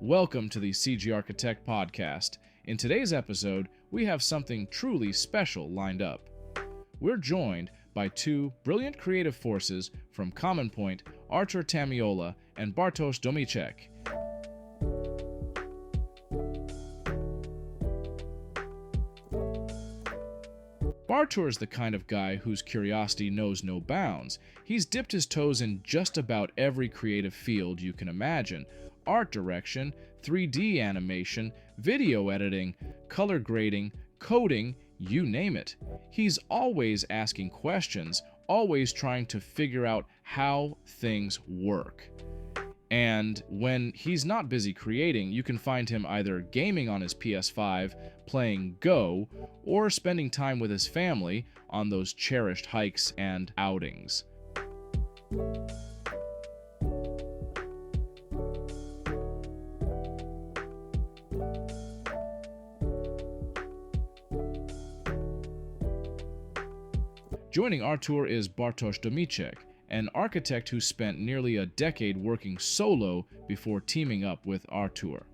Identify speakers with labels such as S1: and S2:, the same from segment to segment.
S1: Welcome to the CGarchitect Podcast. In today's episode, we have something truly special lined up. We're joined by two brilliant creative forces from CommonPoint, Artur Tamiola and Bartosz Domiczek. Artur is the kind of guy whose curiosity knows no bounds. He's dipped his toes in just about every creative field you can imagine. Art direction, 3D animation, video editing, color grading, coding, you name it. He's always asking questions, always trying to figure out how things work. And when he's not busy creating, you can find him either gaming on his PS5, playing Go, or spending time with his family on those cherished hikes and outings. Joining Artur is Bartosz Domiczek, an architect who spent nearly a decade working solo before teaming up with Artur.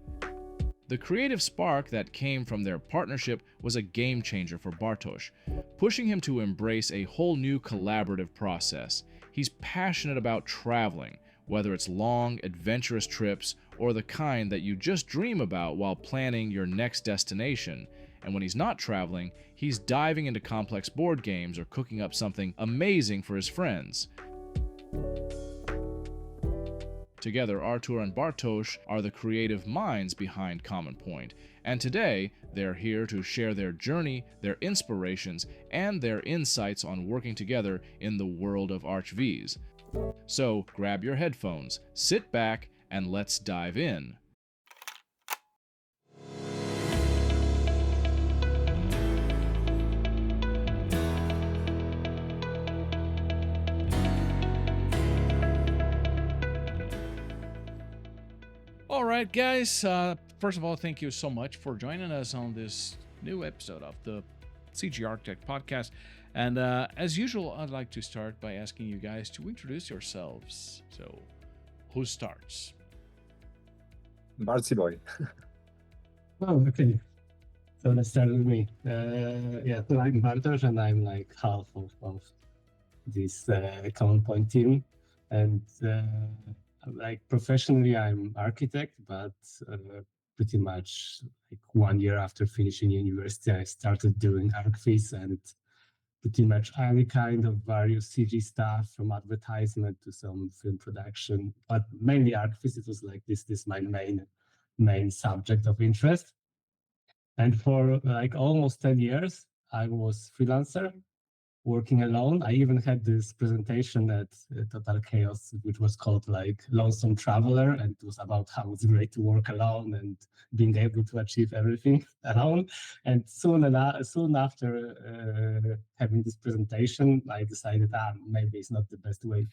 S1: The creative spark that came from their partnership was a game changer for Bartosz, pushing him to embrace a whole new collaborative process. He's passionate about traveling, whether it's long, adventurous trips or the kind that you just dream about while planning your next destination. And when he's not traveling, he's diving into complex board games or cooking up something amazing for his friends. Together, Artur and Bartosz are the creative minds behind CommonPoint, and today they're here to share their journey, their inspirations, and their insights on working together in the world of Archviz. So grab your headphones, sit back, and let's dive in.
S2: All right, guys. First of all, thank you so much for joining us on this new episode of the CGarchitect Podcast. And as usual, I'd like to start by asking you guys to introduce yourselves. So, who starts?
S3: Bartsy boy.
S4: Oh, okay. So let's start with me. So I'm Bartosz, and I'm like half of this CommonPoint team. And like professionally, I'm architect, but pretty much like 1 year after finishing university, I started doing Archviz and pretty much any kind of various CG stuff, from advertisement to some film production, but mainly Archviz. It was like this my main subject of interest. And for like almost 10 years, I was freelancer, working alone. I even had this presentation at Total Chaos, which was called like Lonesome Traveler, and it was about how it's great to work alone and being able to achieve everything alone. And soon after having this presentation, I decided maybe it's not the best way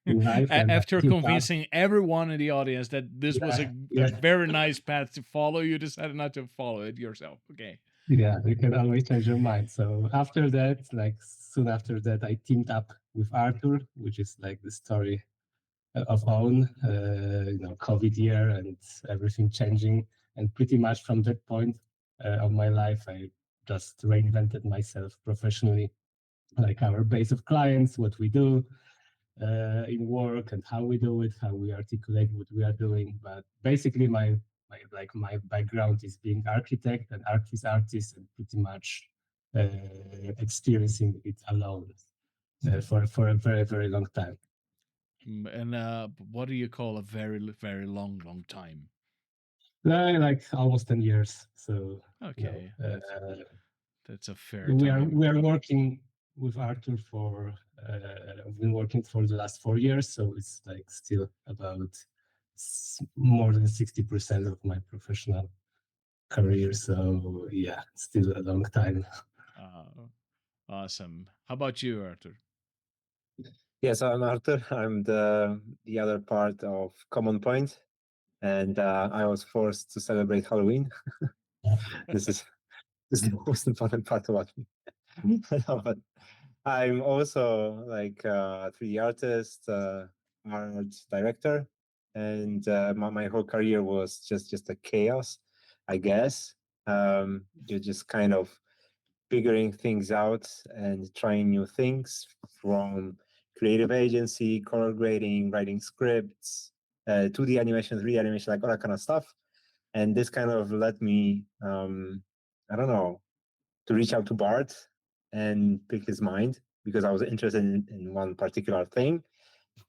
S4: in life.
S2: After convincing everyone in the audience that this was a very nice path to follow, you decided not to follow it yourself. Okay.
S4: Yeah, you can always change your mind. So after that, like soon after that, I teamed up with Artur, which is like the story of own, COVID year and everything changing. And pretty much from that point of my life, I just reinvented myself professionally, like our base of clients, what we do in work and how we do it, how we articulate what we are doing. But basically my background is being architect and Archviz artist, and pretty much experiencing it alone for a very, very long time.
S2: And what do you call a very, very long time?
S4: Like almost 10 years. So
S2: okay, that's a fair
S4: time.
S2: We
S4: are working with Artur for we've been working for the last 4 years, so it's like still about more than 60% of my professional career. So yeah, still a long time.
S2: Awesome. How about you, Artur?
S3: Yes, I'm Artur. I'm the other part of CommonPoint, and I was forced to celebrate Halloween. This is the most important part about me. But I'm also like a 3D artist, art director, and my whole career was just a chaos, I guess. You're just kind of figuring things out and trying new things, from creative agency, color grading, writing scripts, 2D animation, 3D animation, like all that kind of stuff. And this kind of led me, I don't know, to reach out to Bart and pick his mind, because I was interested in one particular thing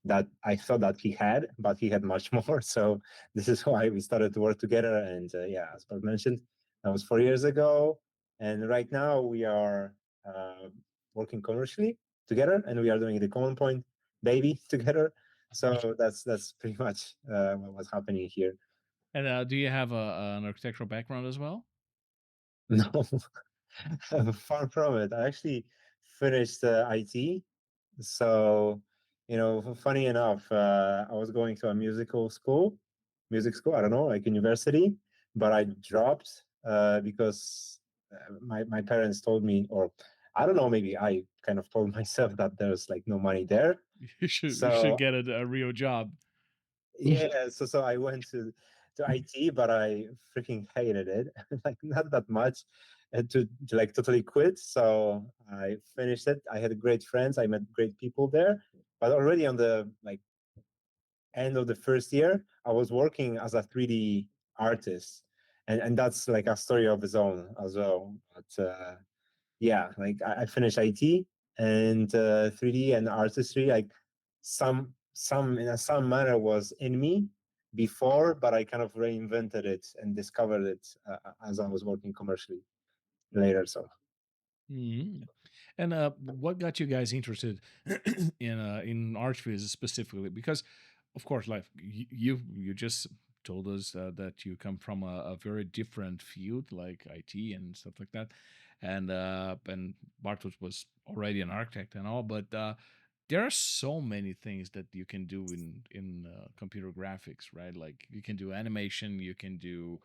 S3: that I thought that he had, but he had much more. So this is why we started to work together. And yeah, as Bart mentioned, that was 4 years ago. And right now we are working commercially together, and we are doing the CommonPoint baby together. So that's pretty much what's happening here.
S2: And do you have an architectural background as well?
S3: No, far from it. I actually finished IT. So, funny enough, I was going to a music school, I don't know, like university, but I dropped because my parents told me, or I don't know, maybe I kind of told myself that there's like no money there.
S2: You should
S3: So
S2: get a real job.
S3: yeah, so I went to IT, but I freaking hated it, like not that much, to like totally quit. So I finished it. I had great friends. I met great people there, but already on the like end of the first year, I was working as a 3D artist, and that's like a story of its own as well. But yeah, like I finished IT and 3D and artistry, like some in some manner was in me before, but I kind of reinvented it and discovered it as I was working commercially later. So
S2: Mhm. And what got you guys interested in Archviz specifically? Because, of course, like you just told us that you come from a very different field like IT and stuff like that, and Bartosz was already an architect and all, but there are so many things that you can do in computer graphics, right? Like you can do animation, you can do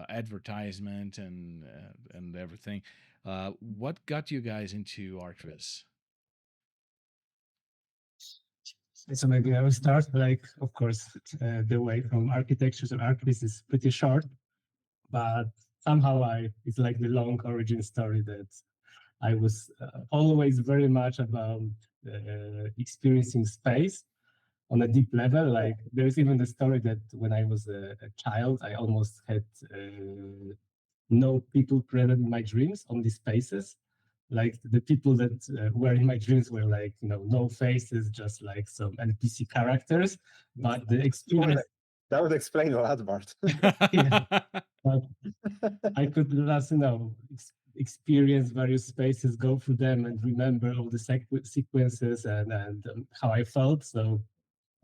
S2: advertisement and everything. What got you guys into Archviz?
S4: So maybe I will start. Like, of course, the way from architecture to archivist is pretty short, but somehow it's like the long origin story that I was always very much about experiencing space on a deep level. Like there's even the story that when I was a child, I almost had no people present in my dreams on these spaces. Like the people that were in my dreams were like, no faces, just like some NPC characters. But the experience,
S3: that would explain a lot, Bart.
S4: yeah, but I could just, experience various spaces, go through them, and remember all the sequences and how I felt. So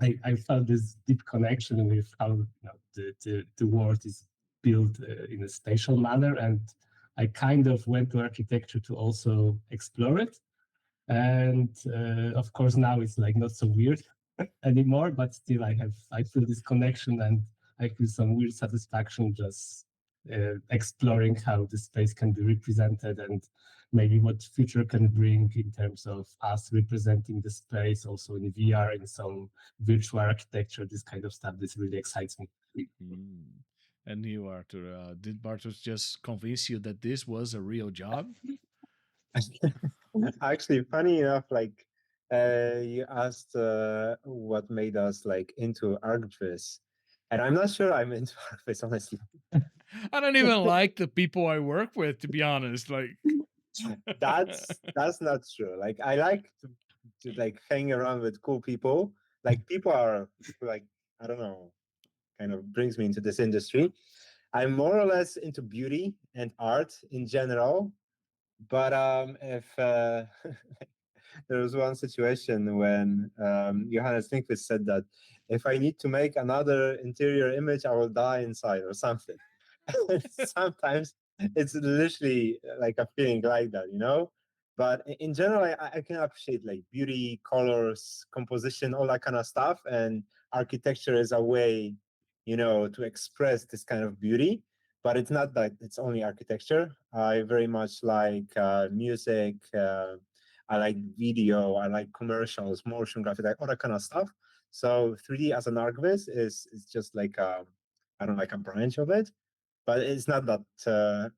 S4: I felt this deep connection with how the world is built in a spatial manner, and I kind of went to architecture to also explore it. And of course, now it's like not so weird anymore, but still, I feel this connection, and I feel some weird satisfaction just exploring how the space can be represented and maybe what future can bring in terms of us representing the space also in VR, in some virtual architecture. This kind of stuff, this really excites me.
S2: Mm. And you, Arthur, did Bartosz just convince you that this was a real job?
S3: Actually, funny enough, like you asked what made us like into ArcGIS, and I'm not sure I'm into ArcGIS, honestly.
S2: I don't even like the people I work with, to be honest. Like
S3: That's not true. Like I like to like hang around with cool people. Like people are like, I don't know, kind of brings me into this industry. I'm more or less into beauty and art in general. But if there was one situation when Johannes Lindqvist said that if I need to make another interior image, I will die inside or something. Sometimes it's literally like a feeling like that, But in general, I can appreciate like beauty, colors, composition, all that kind of stuff. And architecture is a way, to express this kind of beauty. But it's not that it's only architecture. I very much like music. I like video. I like commercials, motion graphics, like all that kind of stuff. So 3D as an Archviz is just like I don't know, like a branch of it, but it's not that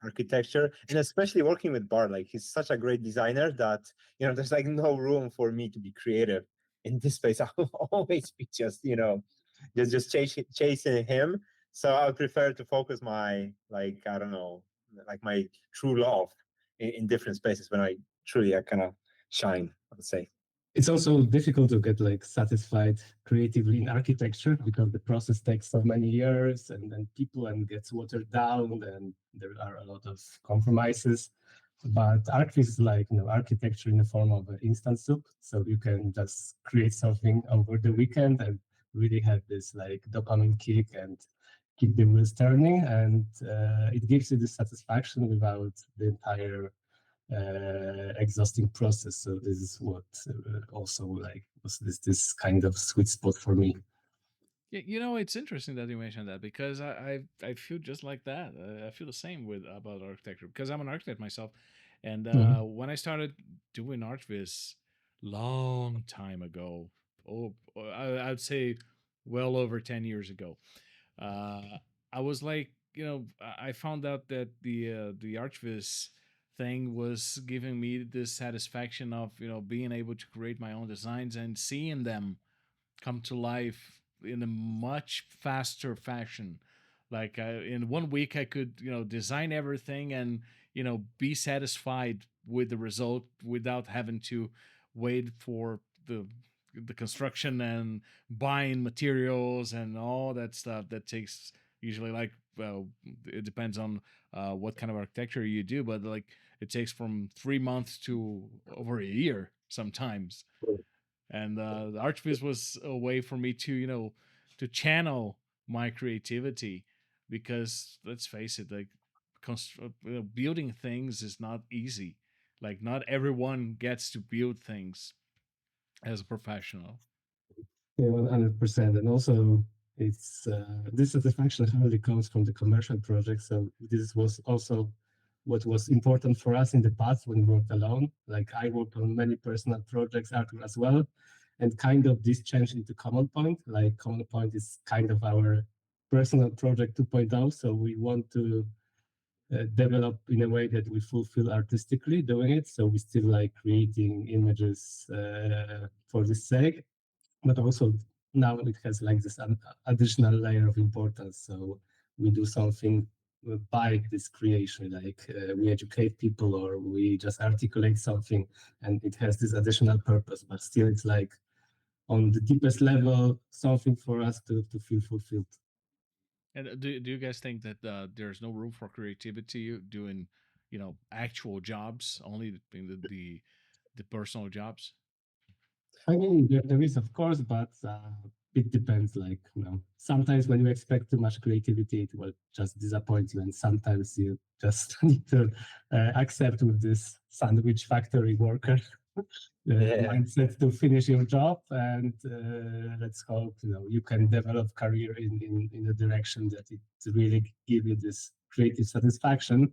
S3: architecture. And especially working with Bart, like he's such a great designer that there's like no room for me to be creative in this space. I'll always be just chasing him. So I would prefer to focus my I don't know, like my true love in different spaces when I truly kind of shine, I would say.
S4: It's also difficult to get like satisfied creatively in architecture because the process takes so many years and people and gets watered down and there are a lot of compromises. But Archviz is like architecture in the form of an instant soup, so you can just create something over the weekend and really have this like dopamine kick and keep the wheels turning, and it gives you the satisfaction without the entire exhausting process. So this is what also like was this kind of sweet spot for me.
S2: Yeah, it's interesting that you mentioned that because I feel just like that. I feel the same about architecture because I'm an architect myself, and when I started doing Archviz long time ago, I'd say well over 10 years ago, I was like, I found out that the Archviz thing was giving me this satisfaction of being able to create my own designs and seeing them come to life in a much faster fashion. Like in 1 week, I could design everything and be satisfied with the result without having to wait for the construction and buying materials and all that stuff that takes usually like well it depends on what kind of architecture you do, but like it takes from 3 months to over a year sometimes. And the Archviz was a way for me to to channel my creativity because let's face it, like building things is not easy. Like not everyone gets to build things as a professional.
S4: Yeah, 100%. And also, it's this satisfaction hardly comes from the commercial project. So this was also what was important for us in the past when we worked alone. Like I worked on many personal projects, Artur as well, and kind of this changed into CommonPoint. Like CommonPoint is kind of our personal project 2.0. So we want to develop in a way that we fulfill artistically doing it. So we still like creating images for the sake, but also now it has like this additional layer of importance. So we do something by this creation, like we educate people or we just articulate something, and it has this additional purpose. But still, it's like on the deepest level, something for us to feel fulfilled.
S2: And do you guys think that there's no room for creativity doing actual jobs, only the personal jobs?
S4: I mean, there is, of course, but it depends. Like, sometimes when you expect too much creativity, it will just disappoint you. And sometimes you just need to accept with this sandwich factory worker mindset to finish your job. And let's hope, you can develop career in a direction that it really give you this creative satisfaction.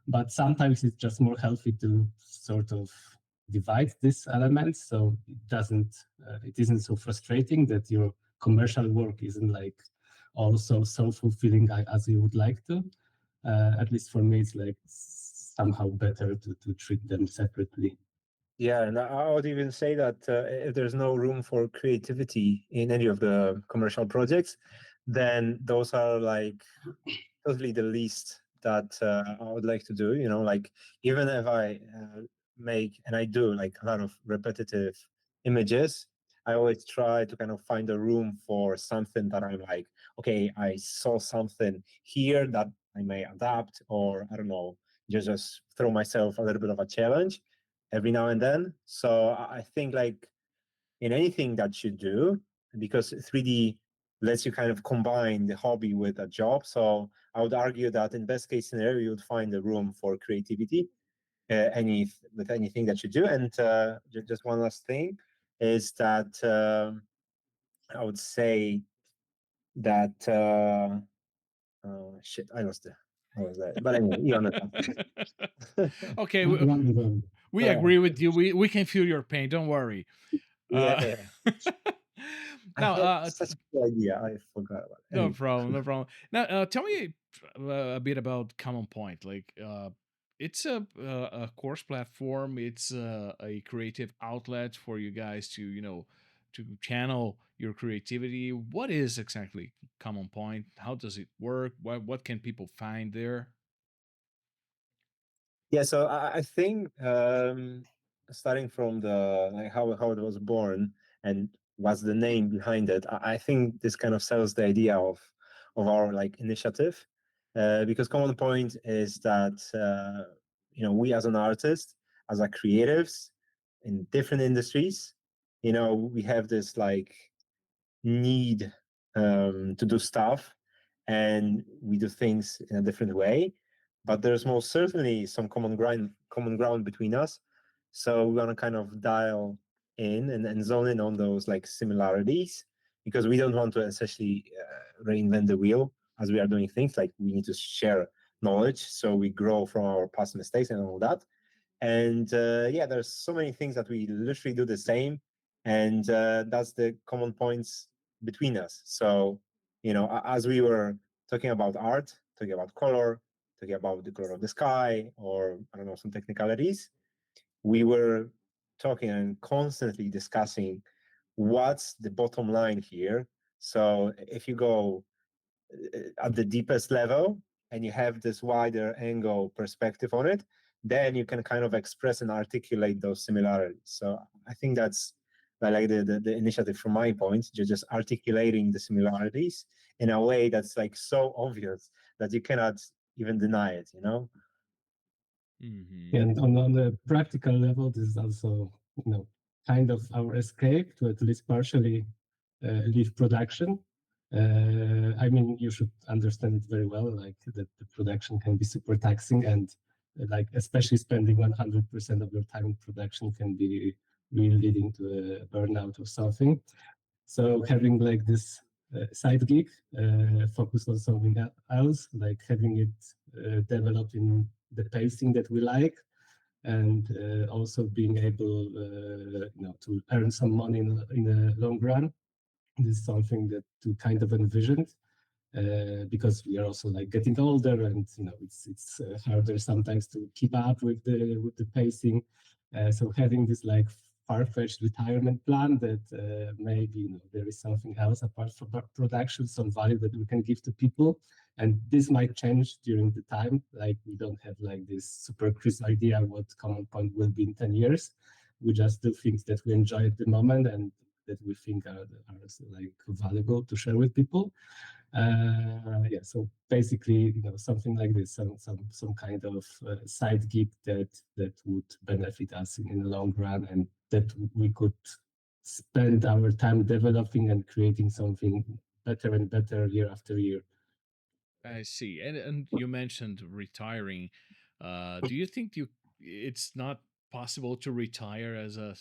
S4: But sometimes it's just more healthy to sort of divide these elements so it isn't so frustrating that your commercial work isn't like also so fulfilling as you would like to. At least for me, it's like somehow better to treat them separately.
S3: Yeah, and I would even say that if there's no room for creativity in any of the commercial projects, then those are like totally the least that I would like to do. Like even if I make, and I do like a lot of repetitive images, I always try to kind of find a room for something that I'm like, okay, I saw something here that I may adapt, or I don't know, just throw myself a little bit of a challenge every now and then. So I think like in anything that you do, because 3D lets you kind of combine the hobby with a job. So I would argue that in best case scenario, you would find a room for creativity with anything that you do. And just one last thing is that I would say that shit, I lost it. What was that? But anyway, you understand.
S2: Okay,
S4: Wonderful.
S2: we agree with you. We can feel your pain. Don't worry.
S3: Yeah. I
S2: Now,
S3: had such a good idea. I forgot about it.
S2: no
S3: Anyway.
S2: problem, no problem. Now, tell me a bit about CommonPoint. Like, it's a course platform. It's a creative outlet for you guys to, to channel your creativity. What is exactly CommonPoint? How does it work? What can people find there?
S3: Yeah, so I think starting from the like how it was born and what's the name behind it, I think this kind of sells the idea of our like initiative, because common point is that we as an artist, as a creatives in different industries, we have this like need to do stuff, and we do things in a different way, but there's most certainly some common ground between us. So we're gonna kind of dial in and zone in on those like similarities, because we don't want to essentially reinvent the wheel as we are doing things. Like, we need to share knowledge so we grow from our past mistakes and all that. And yeah, there's so many things that we literally do the same, and that's the common points between us. So, as we were talking about art, talking about color, talking about the color of the sky, or I don't know, some technicalities, we were talking and constantly discussing what's the bottom line here. So if you go at the deepest level and you have this wider angle perspective on it, then you can kind of express and articulate those similarities. So I think that's like the initiative from my point, just articulating the similarities in a way that's like so obvious that you cannot even deny it,
S2: Mm-hmm.
S4: And on the practical level, this is also, kind of our escape to at least partially leave production. I mean, you should understand it very well, like that the production can be super taxing, and like especially spending 100% of your time in production can be really leading to a burnout or something. So having like this side gig, focus on something else, like having it develop in the pacing that we like, and also being able, to earn some money in the long run. This is something that to kind of envisioned, because we are also like getting older, and it's harder sometimes to keep up with the pacing. So having this like far-fetched retirement plan that maybe there is something else apart from production, some value that we can give to people, and this might change during the time. Like, we don't have like this super crisp idea what common point will be in 10 years. We just do things that we enjoy at the moment and that we think are like valuable to share with people. Yeah, so basically, something like this, some kind of side gig that would benefit us in the long run, and that we could spend our time developing and creating something better and better year after year.
S2: I see. And you mentioned retiring. Do you think it's not possible to retire as a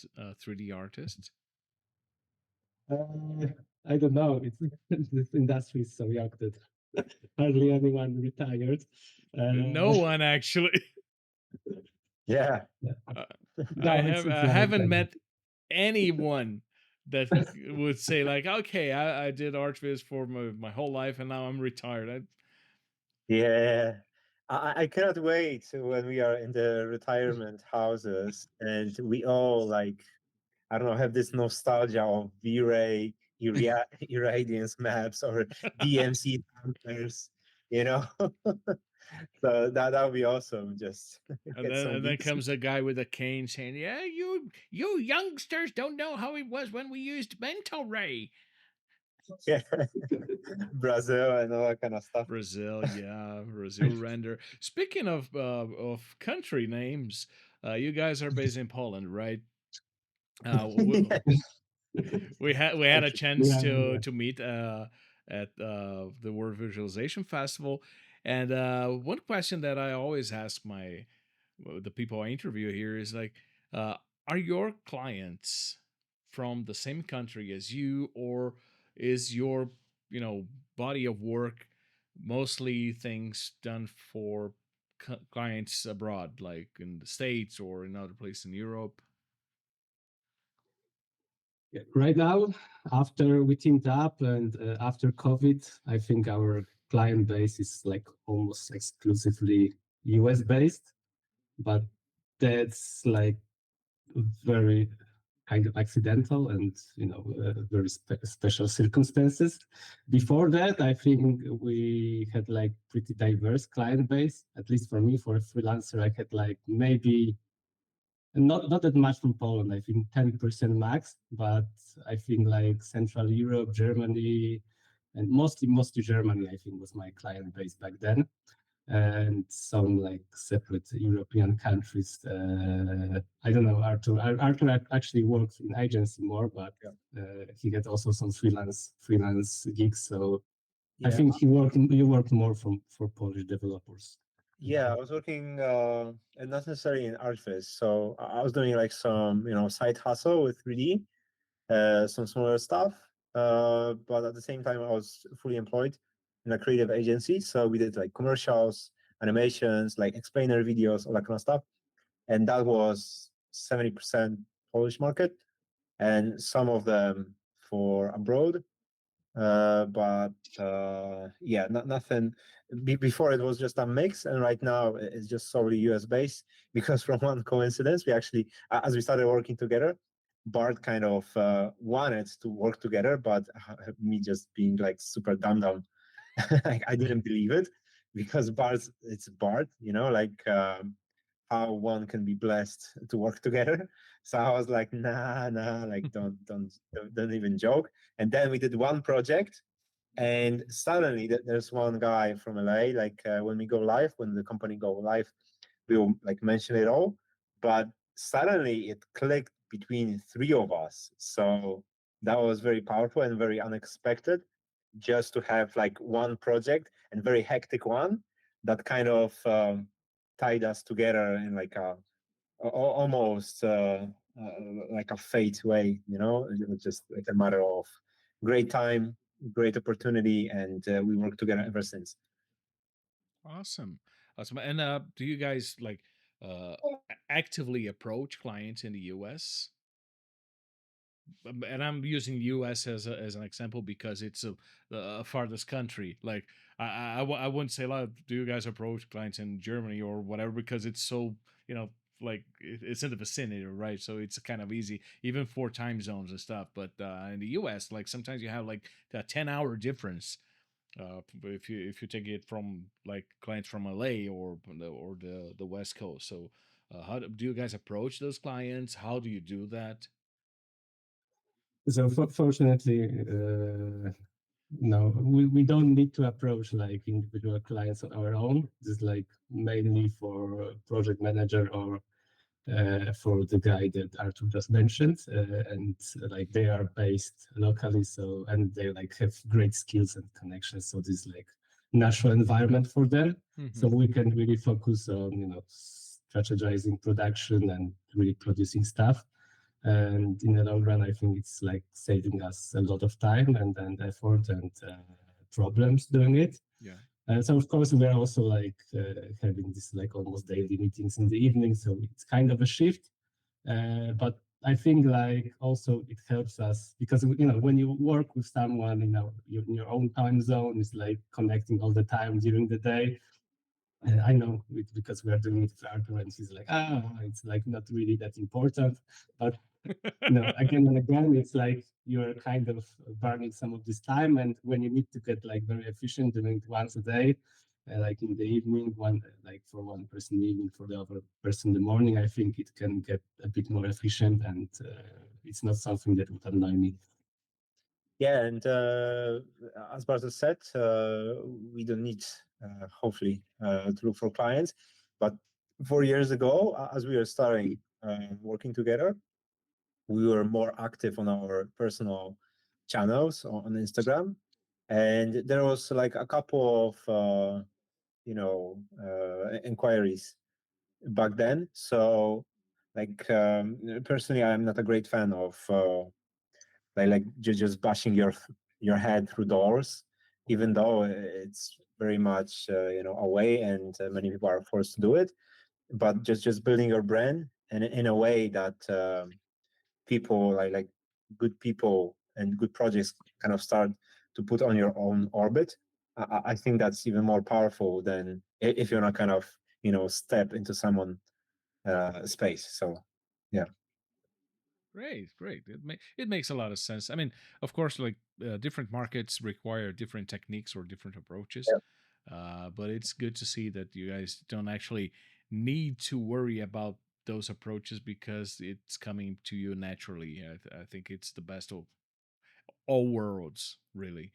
S2: 3D artist?
S4: I don't know. This industry is so young that hardly anyone retired.
S2: No one actually.
S3: Yeah.
S4: No,
S2: I
S4: it's
S2: haven't
S4: like
S2: met anyone that would say like, okay, I did Archviz for my whole life and now I'm retired.
S3: Yeah, I cannot wait when we are in the retirement houses and we all like, I don't know, have this nostalgia of V-Ray, Irradiance maps, or DMC counters, you know. So that would be awesome. Just
S2: And
S3: get
S2: then
S3: some
S2: and then
S3: geeks.
S2: comes a guy with a cane saying, "Yeah, you youngsters don't know how it was when we used mental ray."
S3: Yeah, Brazil and all that kind of stuff.
S2: Brazil, yeah, Brazil render. Speaking of country names, you guys are based in Poland, right? We,
S3: Yeah.
S2: we had a chance
S4: yeah.
S2: to meet at the World Visualization Festival, and one question that I always ask the people I interview here is like, uh, are your clients from the same country as you, or is your body of work mostly things done for clients abroad, like in the States or in other places in Europe?
S4: Right now, after we teamed up and after COVID, I think our client base is like almost exclusively US based, but that's like very kind of accidental and very special circumstances. Before that, I think we had like pretty diverse client base. At least for me, for a freelancer, I had like maybe not that much from Poland. I think 10% max, but I think like Central Europe, Germany, and mostly Germany, I think was my client base back then, and some like separate European countries. I don't know, Artur. Artur actually worked in agency more, but he had also some freelance gigs. So I think you worked more for Polish developers.
S3: Yeah, I was working and not necessarily in Archviz. So I was doing like some, side hustle with 3D, some smaller stuff. But at the same time, I was fully employed in a creative agency. So we did like commercials, animations, like explainer videos, all that kind of stuff. And that was 70% Polish market and some of them for abroad. But nothing. Before it was just a mix, and right now it's just solely US based. Because from one coincidence, we actually, as we started working together, Bart kind of wanted to work together, but me just being like super dumb, I didn't believe it because it's Bart, how one can be blessed to work together. So I was like, nah, like don't even joke. And then we did one project, and suddenly there's one guy from LA. Like when we go live, when the company go live, we will like mention it all. But suddenly it clicked between three of us. So that was very powerful and very unexpected. Just to have like one project and very hectic one that kind of tied us together in like almost like a fate way, it was just like a matter of great time, great opportunity, and we worked together ever since.
S2: Awesome. Awesome. And do you guys like actively approach clients in the US? And I'm using US as an example because it's a farthest country. Like I wouldn't say a lot. Do you guys approach clients in Germany or whatever because it's so like it's in the vicinity, right? So it's kind of easy even for time zones and stuff. But in the US, like sometimes you have like a 10-hour difference. If you take it from like clients from LA or the West Coast. So how do you guys approach those clients? How do you do that?
S4: So fortunately, no, we don't need to approach like individual clients on our own. This is like mainly for project manager or for the guy that Artur just mentioned, and like they are based locally, so and they like have great skills and connections. So this is like natural environment for them. So we can really focus on strategizing production and really producing stuff. And in the long run, I think it's like saving us a lot of time and effort and problems doing it.
S2: Yeah.
S4: So of course we are also like having this like almost daily meetings in the evening. So it's kind of a shift, but I think like also it helps us because when you work with someone in your own time zone, it's like connecting all the time during the day. I know because we are doing it with Artur, and he's like, it's like not really that important, but again and again, it's like you're kind of burning some of this time. And when you need to get like very efficient doing it once a day, like in the evening, one like for one person in the evening, for the other person in the morning, I think it can get a bit more efficient, and it's not something that would annoy me.
S3: Yeah, and as Bartosz said, we don't need, hopefully, to look for clients. But 4 years ago, as we were starting working together, we were more active on our personal channels on Instagram, and there was like a couple of inquiries back then. So, like personally, I'm not a great fan of just bashing your head through doors, even though it's very much a way, and many people are forced to do it. But just building your brand and in a way that people like good people and good projects kind of start to put on your own orbit, I think that's even more powerful than if you're not kind of, step into someone space. So, yeah.
S2: Great, great. It makes a lot of sense. I mean, of course, like different markets require different techniques or different approaches, but it's good to see that you guys don't actually need to worry about those approaches because it's coming to you naturally. I think it's the best of all worlds, really.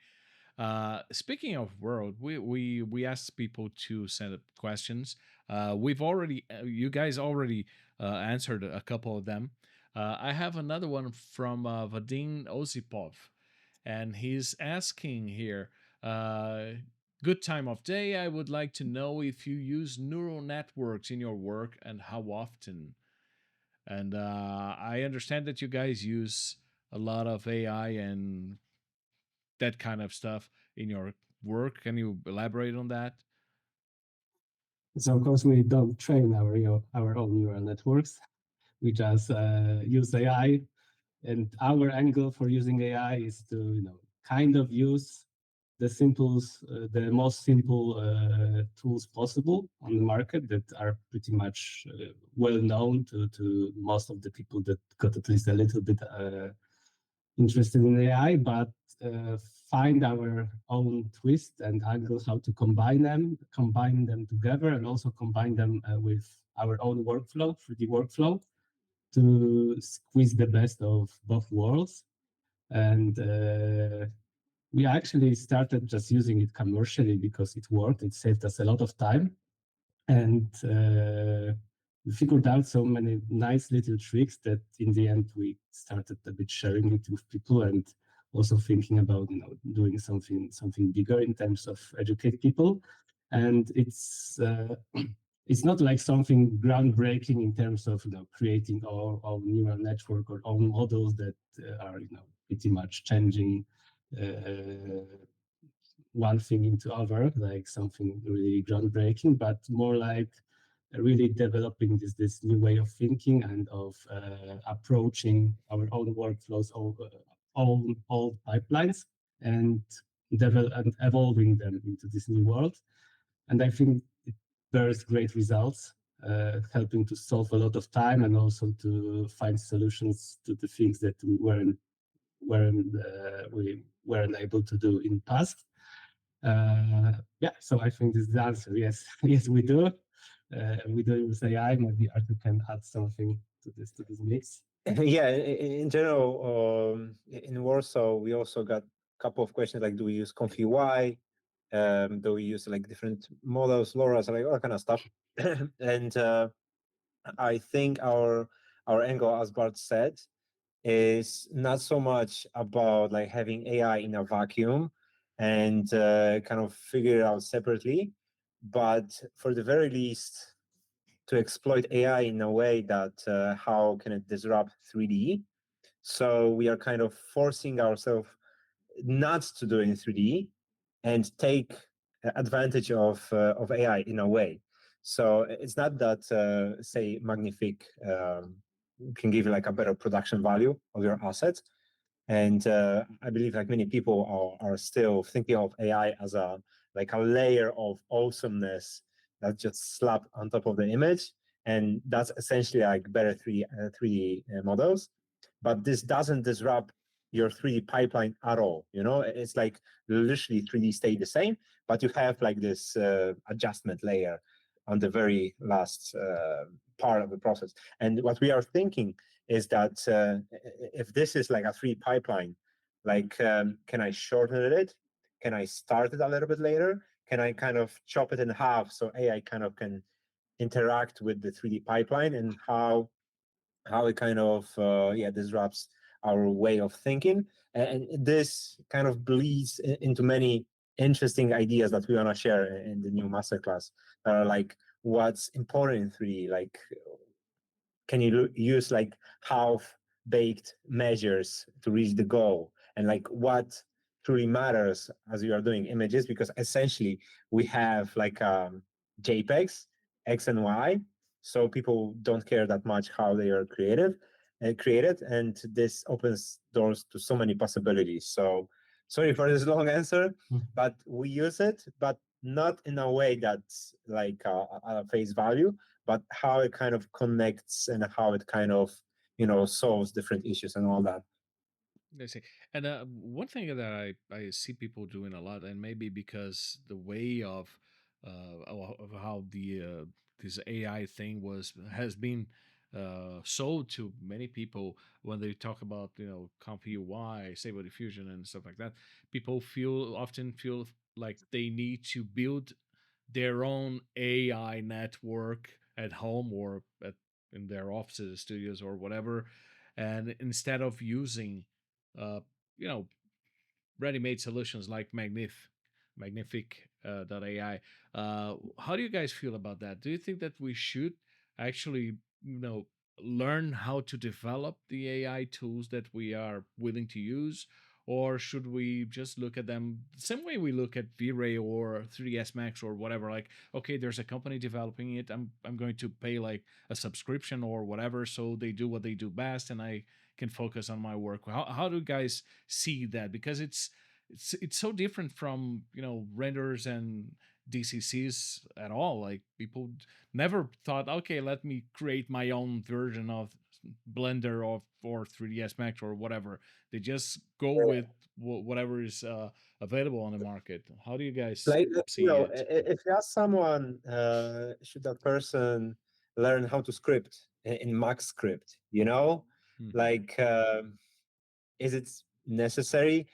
S2: Speaking of world, we asked people to send up questions. You guys already answered a couple of them. I have another one from Vadim Osipov, and he's asking here, good time of day. I would like to know if you use neural networks in your work and how often. And I understand that you guys use a lot of AI and that kind of stuff in your work. Can you elaborate on that?
S4: So of course we don't train our own neural networks. We just use AI, and our angle for using AI is to kind of use the most simple tools possible on the market that are pretty much well known to most of the people that got at least a little bit interested in AI, but find our own twist and angle how to combine them together, and also combine them with our own workflow, 3D workflow, to squeeze the best of both worlds. And we actually started just using it commercially because it worked. It saved us a lot of time. And we figured out so many nice little tricks that in the end we started a bit sharing it with people, and also thinking about doing something bigger in terms of educate people. And it's not like something groundbreaking in terms of creating our neural network or own models that are pretty much changing one thing into other, like something really groundbreaking, but more like really developing this new way of thinking and of approaching our own workflows, all pipelines, and evolving them into this new world. And I think it bears great results, helping to solve a lot of time and also to find solutions to the things that we weren't able to do in the past. So I think this is the answer. Yes, yes, we do. We do use AI. Maybe Artur can add something to this mix.
S3: Yeah, in general, in Warsaw, we also got a couple of questions like, do we use ConfUI? Do we use like different models, LoRa's, like all that kind of stuff? And I think our angle, as Bart said, is not so much about like having AI in a vacuum and kind of figure it out separately, but for the very least to exploit AI in a way that how can it disrupt 3D. So we are kind of forcing ourselves not to do it in 3D and take advantage of AI in a way. So it's not that say Magnific can give you like a better production value of your assets. And I believe like many people are still thinking of AI as a layer of awesomeness that just slapped on top of the image. And that's essentially like better 3D models. But this doesn't disrupt your 3D pipeline at all. It's like literally 3D stay the same, but you have like this adjustment layer on the very last part of the process. And what we are thinking is that if this is like a 3D pipeline, like can I shorten it? Can I start it a little bit later? Can I kind of chop it in half so AI kind of can interact with the 3D pipeline, and how it kind of disrupts our way of thinking? And this kind of bleeds into many interesting ideas that we want to share in the new masterclass. Like what's important in 3D, like can you use like half-baked measures to reach the goal, and like what truly matters as you are doing images, because essentially we have like JPEGs, X and Y, so people don't care that much how they are creative. created, and this opens doors to so many possibilities. So sorry for this long answer, but we use it, but not in a way that's like a face value, but how it kind of connects and how it kind of solves different issues and all that.
S2: I see. And one thing that I see people doing a lot, and maybe because the way of how the this AI thing has been sold to many people when they talk about Comp UI, Stable Diffusion, and stuff like that, people often feel like they need to build their own AI network at home or in their offices, studios, or whatever, and instead of using uh, you know, ready-made solutions like Magnific .ai. How do you guys feel about that? Do you think that we should actually, learn how to develop the AI tools that we are willing to use? Or should we just look at them the same way we look at V-Ray or 3ds Max or whatever? Like, okay, there's a company developing it. I'm going to pay like a subscription or whatever, so they do what they do best, and I can focus on my work. How do you guys see that? Because it's so different from renders and DCCs at all. Like people never thought, okay, let me create my own version of Blender or 3ds Max or whatever. They just go with whatever is available on the market. How do you guys
S3: Like,
S2: see it?
S3: if you ask someone, should that person learn how to script in Max script, like, is it necessary?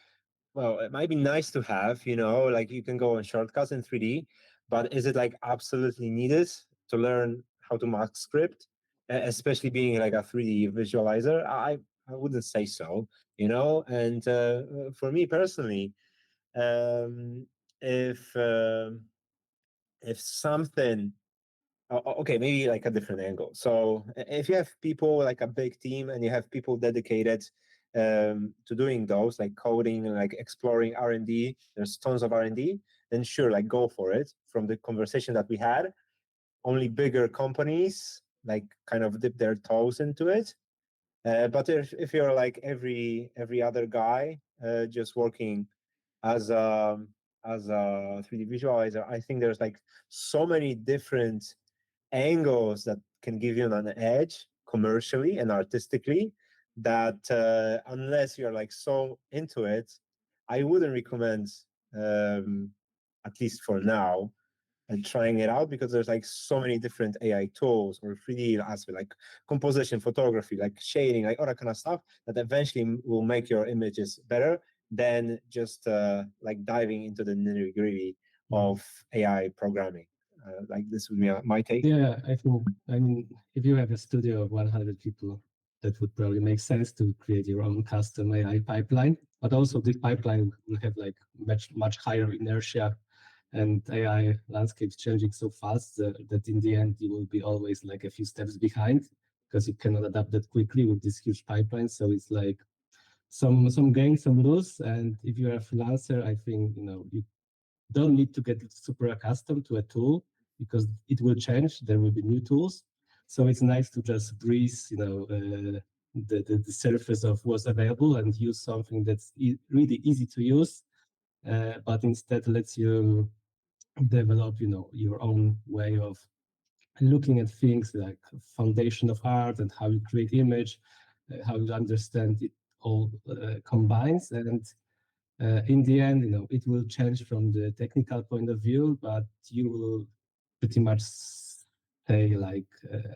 S3: Well, it might be nice to have, like you can go on shortcuts in 3D, but is it like absolutely needed to learn how to Max script, especially being like a 3D visualizer? I wouldn't say so, and for me personally, um, if something, okay, maybe like a different angle. So if you have people like a big team and you have people dedicated to doing those, like coding and like exploring R&D, there's tons of R&D, then sure, like go for it. From the conversation that we had, only bigger companies like kind of dip their toes into it. But if you're like every other guy just working as a 3D visualizer, I think there's like so many different angles that can give you an edge commercially and artistically that unless you're like so into it, I wouldn't recommend, at least for now, and trying it out, because there's like so many different AI tools or 3D aspect, like composition, photography, like shading, like all that kind of stuff that eventually will make your images better than just like diving into the nitty gritty of AI programming. Like this would be my take.
S4: Yeah, I mean, if you have a studio of 100 people, that would probably make sense to create your own custom AI pipeline. But also this pipeline will have like much higher inertia, and AI landscape changing so fast that in the end you will be always like a few steps behind, because you cannot adapt that quickly with this huge pipeline. So it's like some gains, some lose. And if you're a freelancer, I think you don't need to get super accustomed to a tool, because it will change. There will be new tools. So it's nice to just breeze, the surface of what's available and use something that's really easy to use, but instead lets you develop, your own way of looking at things, like foundation of art and how you create image, how you understand it all combines. And in the end, it will change from the technical point of view, but you will pretty much stay like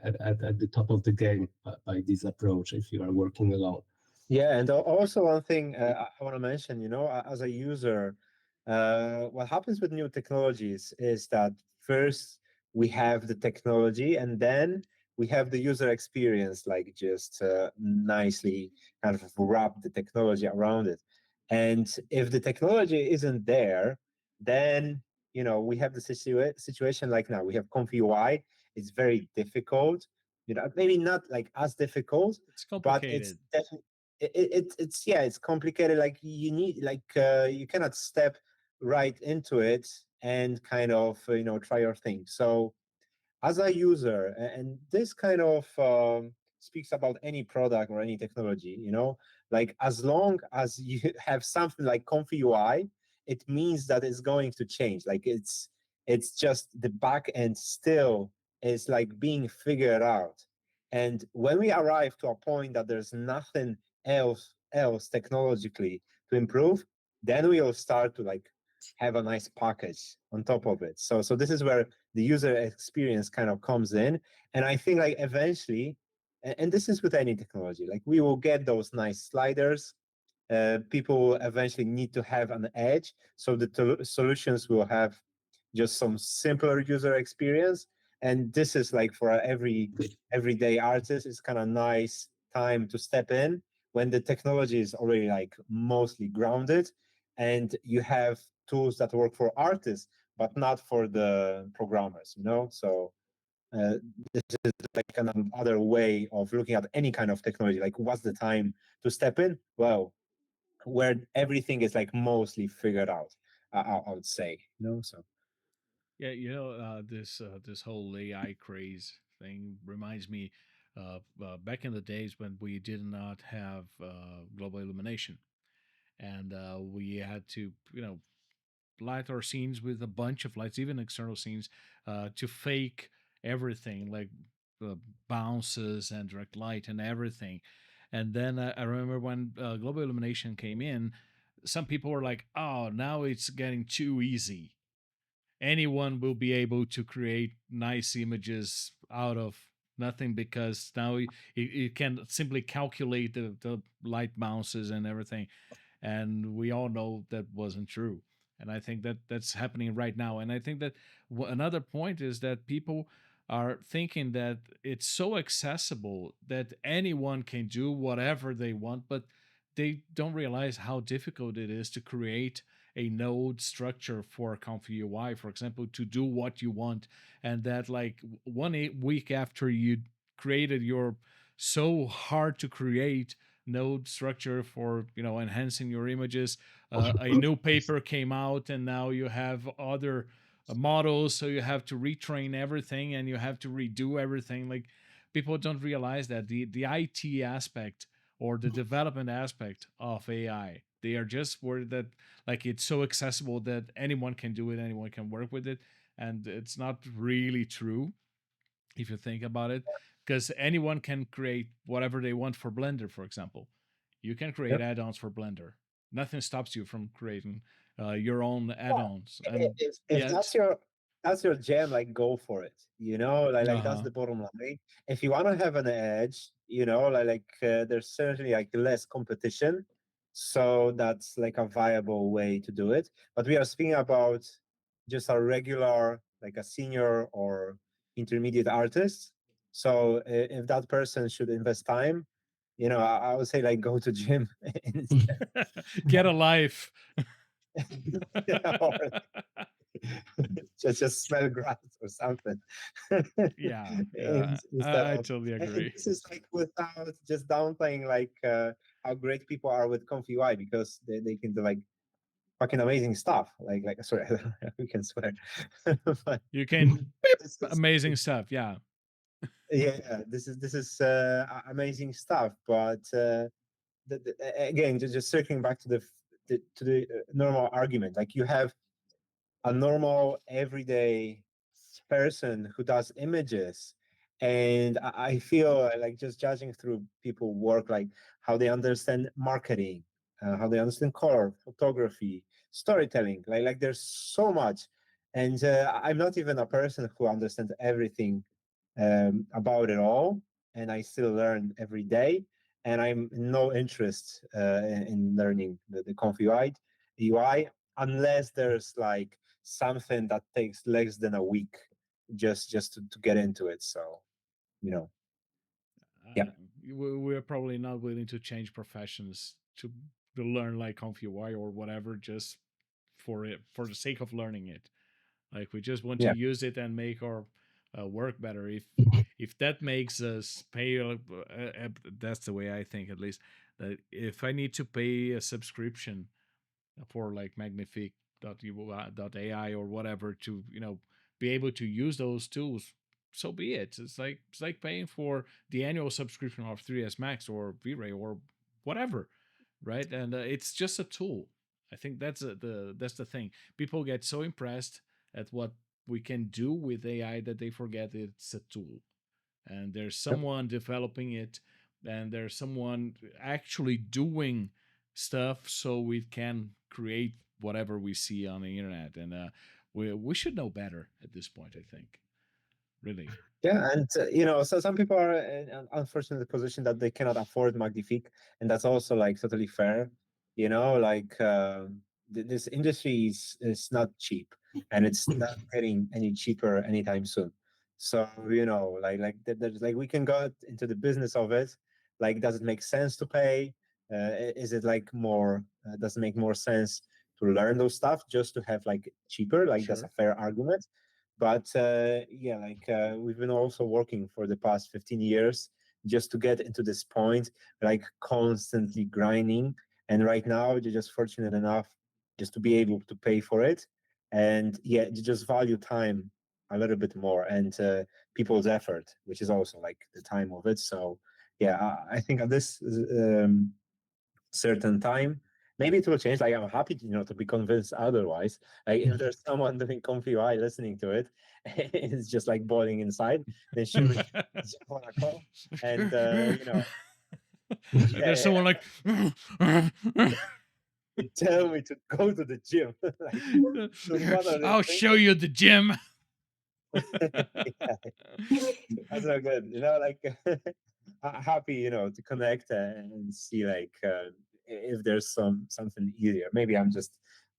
S4: at the top of the game by this approach if you are working alone.
S3: Yeah, and also one thing I want to mention, as a user, what happens with new technologies is that first we have the technology, and then we have the user experience, like just nicely kind of wrap the technology around it. And if the technology isn't there, then we have the situation like now. We have Comfy UI. It's very difficult. Maybe not like as difficult,
S2: It's
S3: but it's
S2: complicated.
S3: definitely it's complicated. Like you need like you cannot step right into it and kind of try your thing. So as a user, and this kind of speaks about any product or any technology, like as long as you have something like Comfy UI, it means that it's going to change. Like it's just the back end still is like being figured out. And when we arrive to a point that there's nothing else technologically to improve, then we'll start to like have a nice package on top of it. So this is where the user experience kind of comes in. And I think like eventually, and this is with any technology, like we will get those nice sliders. People will eventually need to have an edge. So the solutions will have just some simpler user experience. And this is like for everyday artist, it's kind of nice time to step in when the technology is already like mostly grounded and you have tools that work for artists, but not for the programmers, So uh, this is like another way of looking at any kind of technology. Like, what's the time to step in? Well, where everything is like mostly figured out, I would say, So
S2: Yeah, this whole AI craze thing reminds me of back in the days when we did not have global illumination, and we had to light our scenes with a bunch of lights, even external scenes, to fake everything like uh, bounces and direct light and everything. And then I remember when global illumination came in, some people were like, "Oh, now it's getting too easy. Anyone will be able to create nice images out of nothing because now it can simply calculate the light bounces and everything." And we all know that wasn't true. And I think that that's happening right now. And I think that another point is that people are thinking that it's so accessible that anyone can do whatever they want, but they don't realize how difficult it is to create a node structure for Comfy UI, for example, to do what you want. And that like week after you created your so hard to create node structure for enhancing your images, a new paper came out and now you have other models, so you have to retrain everything and you have to redo everything. Like, people don't realize that the IT aspect or the development aspect of AI, they are just worried that like it's so accessible that anyone can do it, anyone can work with it, and it's not really true if you think about it, because anyone can create whatever they want for Blender, for example. You can create
S3: yep.
S2: add-ons for Blender. Nothing stops you from creating your own add-ons. And
S3: If that's your jam, like go for it. Like that's
S2: uh-huh.
S3: the bottom line. If you want to have an edge, there's certainly like less competition, so that's like a viable way to do it. But we are speaking about just a regular, like a senior or intermediate artist. So if that person should invest time, I would say like go to gym instead.
S2: Get a life.
S3: or just smell grass or something.
S2: Yeah,
S3: Instead
S2: I
S3: of,
S2: totally
S3: and
S2: agree.
S3: this is like without just downplaying like how great people are with Comfy UI, because they can do like fucking amazing stuff. Like sorry, we can swear. But
S2: You can beep,
S3: this is
S2: amazing stuff. Yeah.
S3: yeah, this is amazing stuff. But again, just circling back to the normal argument, like you have a normal everyday person who does images, and I feel like just judging through people work, like how they understand marketing, how they understand color, photography, storytelling, like there's so much. And I'm not even a person who understands everything about it all, and I still learn every day. And I'm no interest in learning the Comfy UI unless there's like something that takes less than a week just to get into it. So, yeah.
S2: We're probably not willing to change professions to learn like Comfy UI or whatever, just for the sake of learning it. Like, we just want to
S3: Yeah.
S2: use it and make our work better. If that makes us pay, that's the way I think, at least. That if I need to pay a subscription for like Magnific.ai or whatever to be able to use those tools, so be it. It's like paying for the annual subscription of 3ds Max or V-Ray or whatever, right? And it's just a tool. I think that's the thing. People get so impressed at what we can do with AI that they forget it's a tool, and there's
S3: Yep.
S2: someone developing it, and there's someone actually doing stuff so we can create whatever we see on the internet. And we should know better at this point, I think. Really.
S3: Yeah, and so some people are in an unfortunate position that they cannot afford Magnifique, and that's also like totally fair. Like this industry is not cheap, and it's not getting any cheaper anytime soon. So there's like we can go into the business of it. Like, does it make sense to pay? Is it like more? Does it make more sense to learn those stuff just to have like cheaper? Like that's
S2: Sure.
S3: a fair argument. But yeah, like we've been also working for the past 15 years just to get into this point, like constantly grinding. And right now, you're just fortunate enough just to be able to pay for it. And yeah, you just value time a little bit more, and people's effort, which is also like the time of it. So yeah, I think at this certain time, maybe it will change. Like, I'm happy to be convinced otherwise. Like, if there's someone doing comfy UI listening to it, it's just like boiling inside, then shoot me jump on a call. And
S2: There's someone like
S3: tell me to go to the gym.
S2: I'll show you the gym.
S3: Yeah, that's so good. Like happy, to connect and see like if there's something easier. Maybe I'm just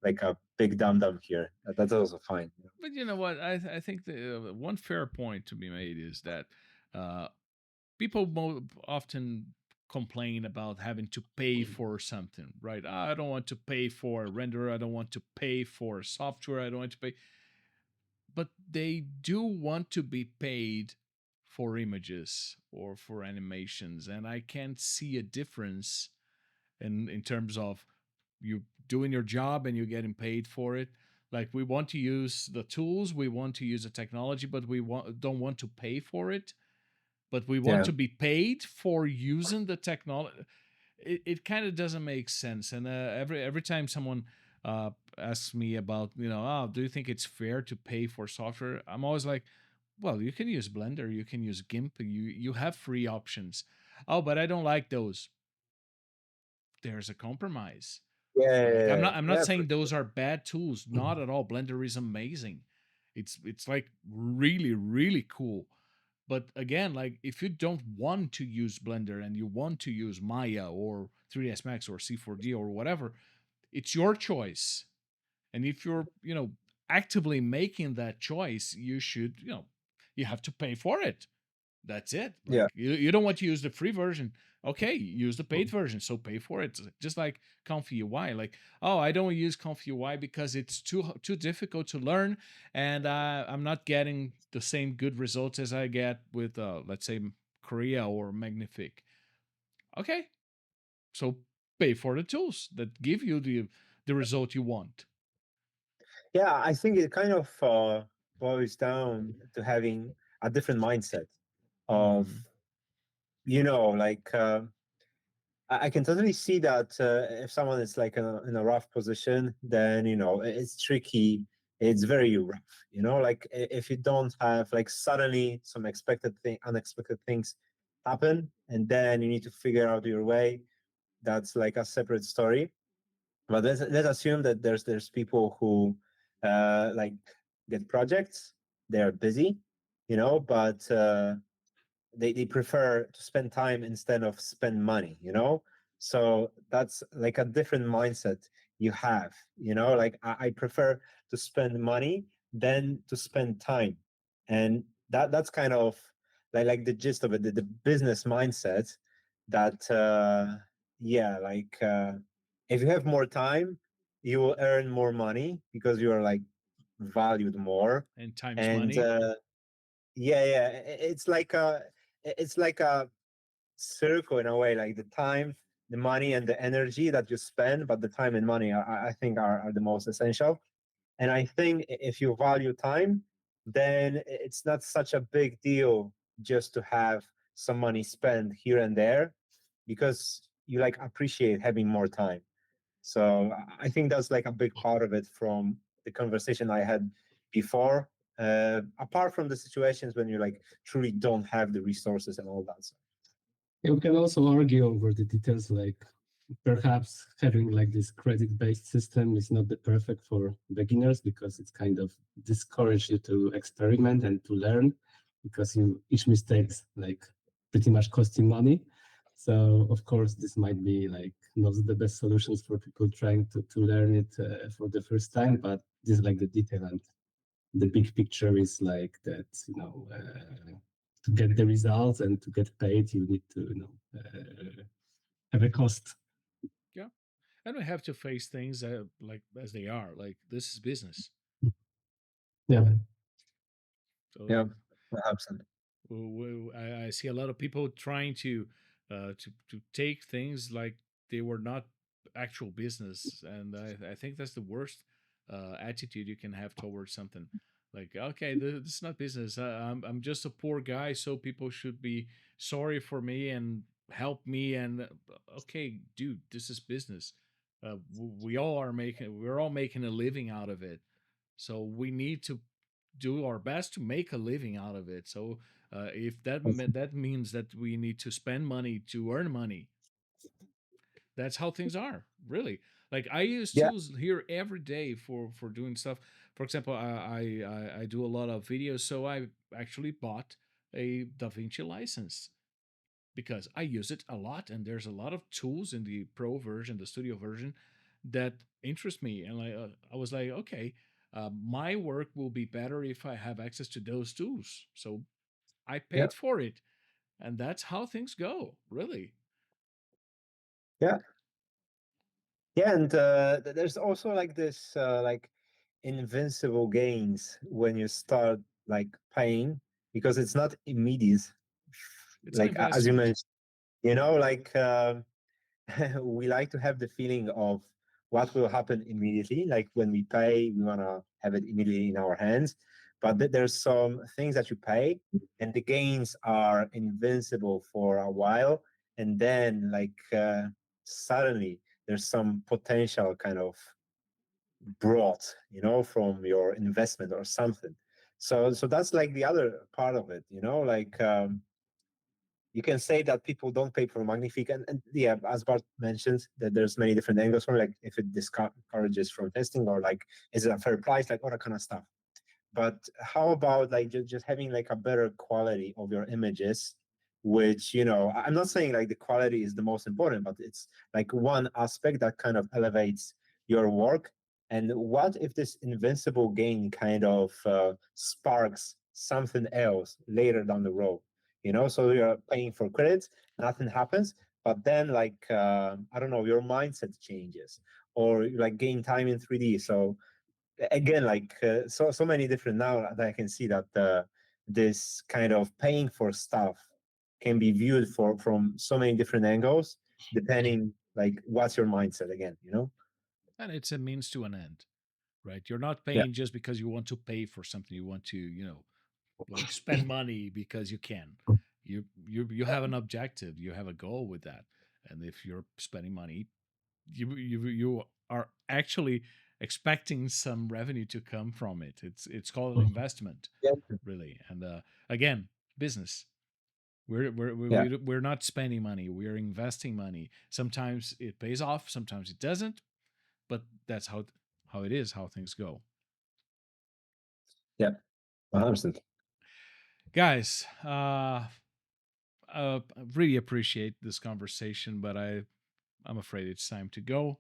S3: like a big dum here. That's also fine.
S2: But you know what? I think the one fair point to be made is that people often complain about having to pay for something, right? I don't want to pay for a renderer. I don't want to pay for software. I don't want to pay. But they do want to be paid for images or for animations. And I can't see a difference in terms of you doing your job and you're getting paid for it. Like, we want to use the tools, we want to use the technology, but don't want to pay for it. But we want
S3: Yeah.
S2: to be paid for using the technology. It kind of doesn't make sense. And every time someone asks me about, do you think it's fair to pay for software? I'm always like, well, you can use Blender, you can use GIMP, you have free options. Oh, but I don't like those. There's a compromise. Like, I'm not saying those are bad tools. Not at all. Blender is amazing. It's like really, really cool. But again, like, if you don't want to use Blender and you want to use Maya or 3ds Max or C4D or whatever, it's your choice. And if you're, actively making that choice, you should, you have to pay for it. That's it. Like,
S3: Yeah.
S2: you don't want to use the free version. Okay, use the paid version, so pay for it. Just like Comfy UI. Like, oh, I don't use Comfy UI because it's too difficult to learn, and I'm not getting the same good results as I get with, let's say, Korea or Magnifique. Okay, so pay for the tools that give you the result you want.
S3: Yeah, I think it kind of boils down to having a different mindset of, like I can totally see that if someone is like in a rough position, then it's tricky. It's very rough. Like if you don't have like suddenly some unexpected things happen, and then you need to figure out your way. That's like a separate story. But let's assume that there's people who like get projects. They are busy, but they prefer to spend time instead of spend money. So that's like a different mindset you have. Like I prefer to spend money than to spend time, and that's kind of like the gist of it, the business mindset. That yeah, like if you have more time, you will earn more money because you are like valued more.
S2: And time's
S3: And
S2: money.
S3: yeah, it's like a circle in a way. Like the time, the money, and the energy that you spend, but the time and money I think are the most essential. And I think if you value time, then it's not such a big deal just to have some money spent here and there, because you like appreciate having more time. So I think that's like a big part of it from the conversation I had before. Apart from the situations when you like truly don't have the resources and all that.
S4: You can also argue over the details, like perhaps having like this credit-based system is not the perfect for beginners because it's kind of discourage you to experiment and to learn, because each mistakes like pretty much cost you money. So of course this might be like not the best solutions for people trying to learn it for the first time, but this is like the detail, and the big picture is like that, to get the results and to get paid, you need to have a cost.
S2: Yeah, and we have to face things like as they are. Like this is business.
S4: Yeah.
S2: So
S3: Yeah, absolutely.
S2: I see a lot of people trying to take things like they were not actual business, and I think that's the worst attitude you can have towards something. Like, okay, this is not business. I'm just a poor guy, so people should be sorry for me and help me. And okay, dude, this is business. We're all making a living out of it, so we need to do our best to make a living out of it. So if that means that we need to spend money to earn money, that's how things are, really. Like I use
S3: Yeah,
S2: tools here every day for doing stuff. For example, I do a lot of videos, so I actually bought a DaVinci license because I use it a lot, and there's a lot of tools in the pro version, the studio version, that interest me. And I was like, okay, my work will be better if I have access to those tools. So I
S3: yeah,
S2: paid for it, and that's how things go, really.
S3: yeah, yeah. And there's also like this like invincible gains when you start like paying, because it's not immediate.
S2: It's an
S3: Like as you
S2: investment.
S3: mentioned, like we like to have the feeling of what will happen immediately. Like when we pay, we want to have it immediately in our hands. But there's some things that you pay, and the gains are invincible for a while, and then like suddenly there's some potential kind of brought, from your investment or something. So that's like the other part of it, like. You can say that people don't pay for Magnifique, and yeah, as Bart mentioned, that there's many different angles from, like, if it discourages from testing, or like, is it a fair price, like all that kind of stuff. But how about like just having like a better quality of your images, which, I'm not saying like the quality is the most important, but it's like one aspect that kind of elevates your work. And what if this invincible gain kind of sparks something else later down the road? So you're paying for credits, nothing happens, but then like I don't know, your mindset changes, or you like gain time in 3D. So again, like so many different, now that I can see that this kind of paying for stuff can be viewed from so many different angles, depending like what's your mindset again.
S2: And it's a means to an end, right? You're not
S3: Yeah,
S2: paying just because you want to pay for something. You want to, like spend money because you can. You have an objective. You have a goal with that. And if you're spending money, you are actually expecting some revenue to come from it. It's called an investment,
S3: yeah,
S2: really. And again, business.
S3: yeah,
S2: We're not spending money. We're investing money. Sometimes it pays off. Sometimes it doesn't. But that's how it is. How things go.
S3: yeah, 100%.
S2: Guys, I really appreciate this conversation, but I'm afraid it's time to go.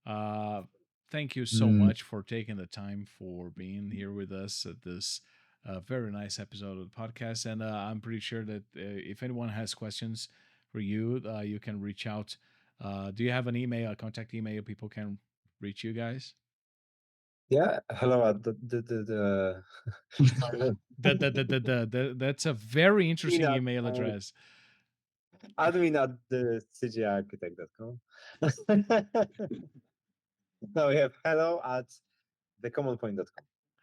S2: Uh, Thank you so
S3: Mm,
S2: much for taking the time for being here with us at this very nice episode of the podcast. And I'm pretty sure that if anyone has questions for you, you can reach out. Do you have an email, a contact email people can reach you guys?
S3: yeah, hello, the
S2: That's a very
S3: admin
S2: interesting
S3: at,
S2: email address.
S3: admin at the CGarchitect.com. No, we have hello at the CommonPoint.com.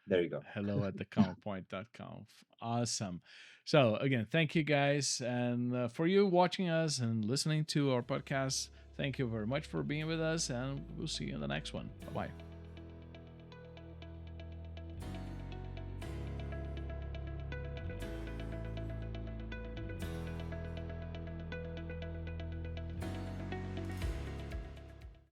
S3: There you go.
S2: Hello at thecommonpoint.com. Awesome. So again, thank you guys. And for you watching us and listening to our podcast, thank you very much for being with us. And we'll see you in the next one. Bye-bye.